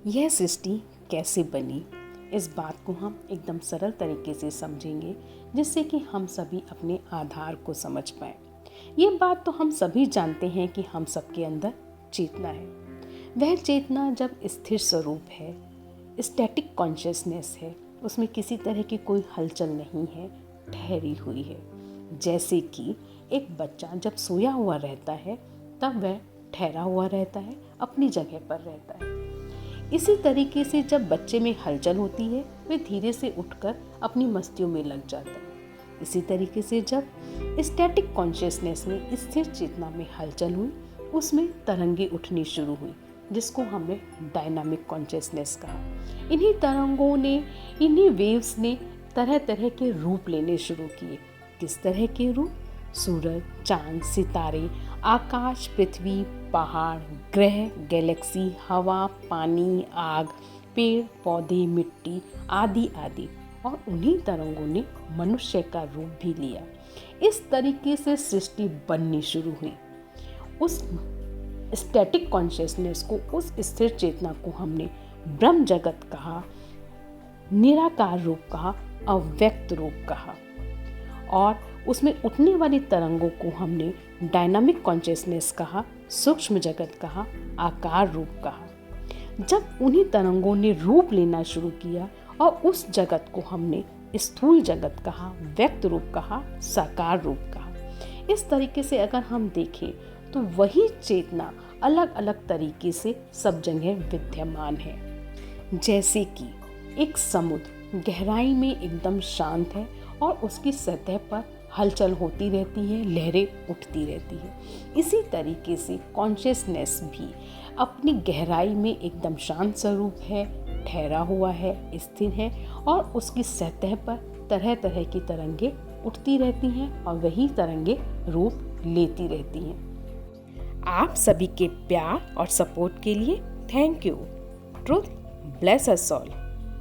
यह सृष्टि कैसे बनी, इस बात को हम एकदम सरल तरीके से समझेंगे, जिससे कि हम सभी अपने आधार को समझ पाएं। ये बात तो हम सभी जानते हैं कि हम सबके अंदर चेतना है। वह चेतना जब स्थिर स्वरूप है, स्टैटिक कॉन्शियसनेस है, उसमें किसी तरह की कोई हलचल नहीं है, ठहरी हुई है। जैसे कि एक बच्चा जब सोया हुआ रहता है तब वह ठहरा हुआ रहता है, अपनी जगह पर रहता है। इसी तरीके से जब बच्चे में हलचल होती है वह धीरे से उठकर अपनी मस्तियों में लग जाता है। इसी तरीके से जब स्टैटिक कॉन्शियसनेस में, स्थिर चेतना में हलचल हुई, उसमें तरंगे उठनी शुरू हुई, जिसको हमने डायनामिक कॉन्शियसनेस कहा। इन्हीं तरंगों ने, इन्हीं वेव्स ने तरह तरह के रूप लेने शुरू किए। किस तरह के रूप? सूरज, चांद, सितारे, आकाश, पृथ्वी, पहाड़, ग्रह, गैलेक्सी, हवा, पानी, आग, पेड़ पौधे, मिट्टी आदि आदि। और उन्हीं तरंगों ने मनुष्य का रूप भी लिया। इस तरीके से सृष्टि बननी शुरू हुई। उस स्टैटिक कॉन्शियसनेस को, उस स्थिर चेतना को हमने ब्रह्म जगत कहा, निराकार रूप कहा, अव्यक्त रूप कहा। और उसमें उठने वाली तरंगों को हमने डायनामिक कॉन्शियसनेस कहा, सूक्ष्म जगत कहा, आकार रूप कहा। जब उन्हीं तरंगों ने रूप लेना शुरू किया और उस जगत को हमने स्थूल जगत कहा, व्यक्त रूप कहा, साकार रूप कहा। इस तरीके से अगर हम देखें तो वही चेतना अलग अलग तरीके से सब जगह विद्यमान है। जैसे कि एक समुद्र गहराई में एकदम शांत है और उसकी सतह पर हलचल होती रहती है, लहरें उठती रहती है। इसी तरीके से कॉन्शियसनेस भी अपनी गहराई में एकदम शांत स्वरूप है, ठहरा हुआ है, स्थिर है और उसकी सतह पर तरह तरह की तरंगे उठती रहती हैं और वही तरंगे रूप लेती रहती हैं। आप सभी के प्यार और सपोर्ट के लिए thank you. Truth bless us all.